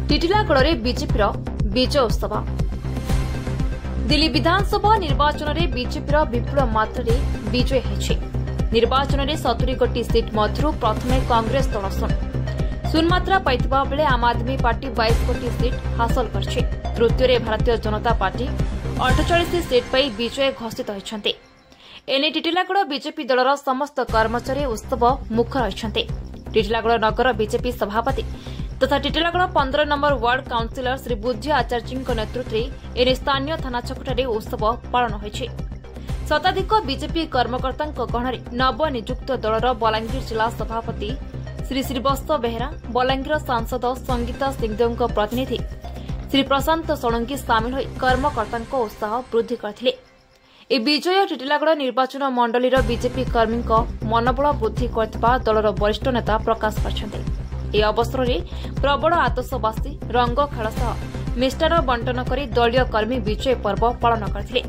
Titlagarh BJP विजय उत्सव। दिल्ली विधानसभा निर्वाचन में बीजेपी विपुल मात्रा विजय होइछि। निर्वाचन में 70 गोटी सीट मध्य प्रथमे कांग्रेस दल शून्यमात्रा पाइथिबा बेले आम आदमी पार्टी 22 गोटी सीट हासिल करछि। तृतीय भारतीय जनता पार्टी 48 सीट पर विजय घोषित होइछन्ते। एने टिटिलागढ़ बीजेपी दलर समस्त कर्मचारी उत्सव मुखर होइछन्ते। टिटिलागढ़ नगर बीजेपी सभापति तथा Titlagarh 15 number ward councillor Shri बुद्धि आचार्य नेतृत्व में एने स्थानीय थाना छकटारे उत्सव पालन होइछि। शताधिक बीजेपी कर्मकर्ता गहणरे नवनियुक्त दलर बलांगीर जिला सभापति श्री श्रीवत्स बेहरा, बलांगीर सांसद संगीता सिंहदेव प्रतिनिधि श्री प्रशांत षडंगी सामिल होई कर्मकर्ता उत्साह वृद्धि करथिले। ए विजय टिटिलागढ़ निर्वाचन मंडलीर बीजेपी कर्मी मनोबल वृद्धि करथिबा दलर वरिष्ठ नेता प्रकाश करछन्ते। ए अवसर में प्रबल आतसबासी रंग खेल सह मिष्टान बंटन कर दलीय कर्मी विजय पर्व पालन करथिले।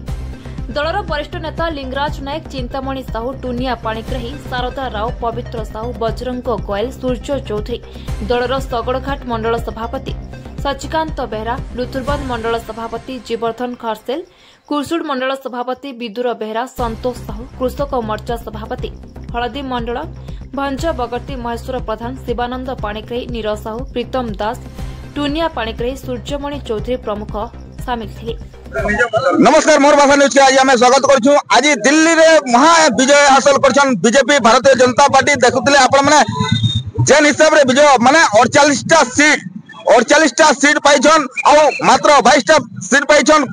दलर वरिष्ठ नेता लिंगराज नायक, चिंतामणि साहू, टुनिया पाणिग्राही, शारदा राव, पवित्र साहू, बजरंग गोयल, सूर्य चौधरी, दलर सगड़घाट मंडल सभापति सचिकांत बेहरा, लुथुरबंद मंडल सभापति जीवर्धन खरसेल, कुरसुड़ मंडल सभापति विदुर बेहरा, संतोष साहू, कृषक मोर्चा सभापति हलदी मंडल भंज बगर्ती महेश्वर प्रधान, शिवानंद पाणिग्राही, नीरज साहू, प्रीतम दास, टुनिया पाणिग्राही, सूर्यमणि चौधरी प्रमुख सामिल थे। नमस्कार, मोर भाषा न्यूज के आज आम स्वागत करूँ। आज दिल्ली रे महा विजय हासिल कर बीजेपी भारतीय जनता पार्टी देखुले आपण मैंने जेन हिसाब रे विजय माने 48टा सीट पाइछन और मात्र 22टा सीट पाइछन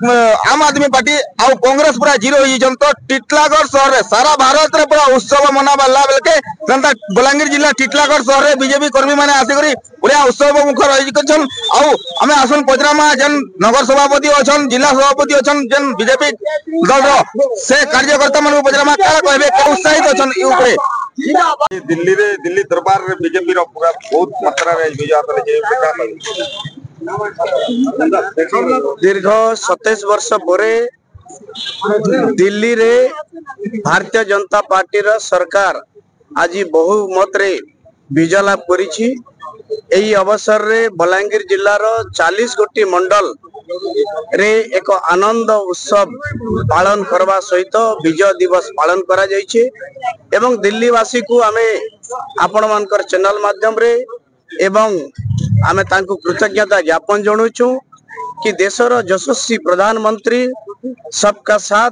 आम आदमी पार्टी और कांग्रेस पूरा जीरो होइछन। तो टिटिलागढ़ शहर रे सारा भारत रे पूरा उत्सव मनाबाला बेलके जनता बलांगीर जिला टिटिलागढ़ शहर रे बीजेपी कर्मी माने आसिकरी पूरा उत्सव मुखर होइछन। और आमे आसन पजरामा जेन नगर सभापति अछन, जिला सभापति अछन, जेन बीजेपी दल रो से कार्यकर्ता मन पजरामा का कहबे उत्साहित अछन। ई ऊपर दिल्ली दरबार रे बीजेपी रो पूरा बहुत मात्रा रे विजय हासिल दीर्घ 27 वर्ष परे दिल्ली रे भारतीय जनता पार्टी रो सरकार आज बहुमत रे विजय लाभ करिछि। एही अवसर रे बलांगीर जिल्ला रो 40 गोटी मंडल रे एक आनंद उत्सव पालन करवा सहित विजय दिवस पालन करा जाइछे। एवं दिल्ली वासी को आमे आपण मानकर चैनल माध्यम रे एवं आमे तांको कृतज्ञता ज्ञापन जणाउछु कि देशर यशस्वी प्रधानमंत्री सबका साथ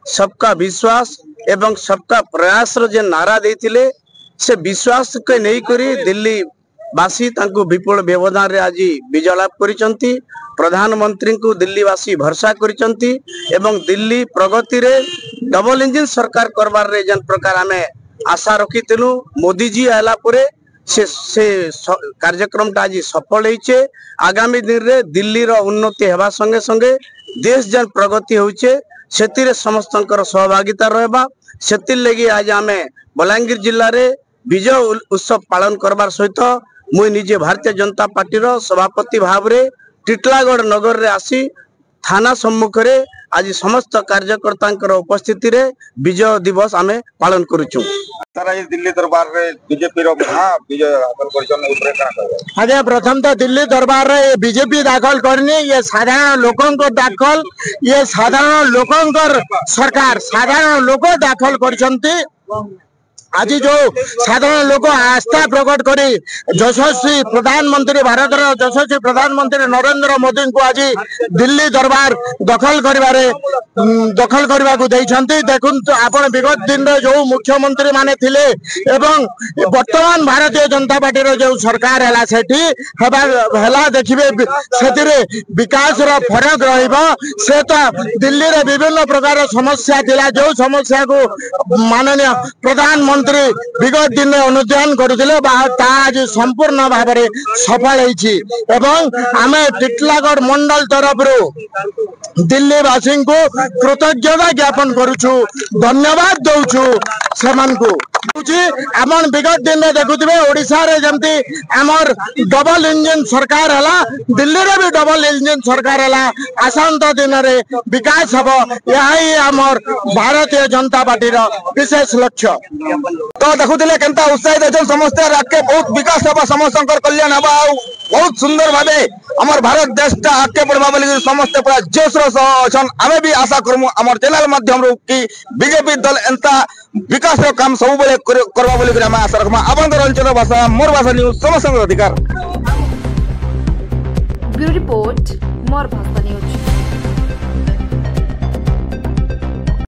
सबका विश्वास एवं सबका प्रयास रो जे नारा देथिले से विश्वास के नहीं करी दिल्ली वासी तांको विपुल व्यवधान रे आज विजय लाभ करिसंती। प्रधानमंत्री को दिल्ली वासी भरोसा करिसंती एवं दिल्ली प्रगति रे डबल इंजिन सरकार करबार रे जन प्रकार आमे आशा रखिथिलु। मोदी जी आला परे से कार्यक्रम आज सफल होइछे। आगामी दिन रे दिल्ली रो उन्नति हेबा संगे संगे देश जन प्रगति होइछे सेतिरे समस्तंकर सहभागिता रहबा। सेतिर लगी आज आमे बलांगीर जिल्ला रे विजय उत्सव पालन करबार सहित मुई निजे भारतीय जनता पार्टी रो सभापति भाव रे टिटिलागढ़ नगर रे आसी थाना सम्मुख रे आज समस्त कार्यकर्ता उपस्थिति रे विजय दिवस आमे पालन करूछु। सारा दिल्ली दरबार रे बीजेपी रो महा विजय हासिल करछन। ऊपर का कहबे आज प्रथम तो दिल्ली दरबार रे बीजेपी दाखल करनी ये साधारण लोकों को दाखल ये साधारण लोकों सरकार साधारण लोक दाखल करछंती। आज जो साधारण लोक आस्था प्रकट करी यशस्वी प्रधानमंत्री भारत यशस्वी प्रधानमंत्री नरेंद्र मोदी को आज दिल्ली दरबार दखल करने को देइछंती। देखुन आपण विगत दिन रे जो मुख्यमंत्री माने थिले एवं वर्तमान भारतीय जनता पार्टी रो जो सरकार हैला सेठी हैला देखिबे सेतिरे विकास रो फरक रहइबो। से तो दिल्ली रे विभिन्न प्रकार समस्या थिला जो समस्या को माननीय प्रधानमंत्री मुख्यमंत्री विगत दिन में अनुध्यान करुले आज संपूर्ण भाव में सफल आम टिटलागढ़ मंडल तरफ दिल्ली वासी को कृतज्ञता ज्ञापन करुचु धन्यवाद दौचु आम विगत दिन में देखुवे ओडिशा रे जमती आमर डबल इंजन सरकार है दिल्ली रे भी डबल इंजन सरकार है आसंता दिन में विकास हम यही आमर भारतीय जनता पार्टी विशेष लक्ष्य। तो देखुले केनता उत्साहित अच्छे समस्त आगे बहुत विकास हम समस्त कल्याण हम बहुत सुंदर भाव आमर भारत देश आगे बढ़वा बोली समस्त पूरा जोशर अच्छा आम भी आशा करमु आम चैनल माध्यम कि बीजेपी दल एंता विकास काम सब बेले करवा बोली आशा रखमा आपन अंचल भाषा मोर भाषा न्यूज समस्त अधिकार। ब्यूरो रिपोर्ट मोर भाषा न्यूज।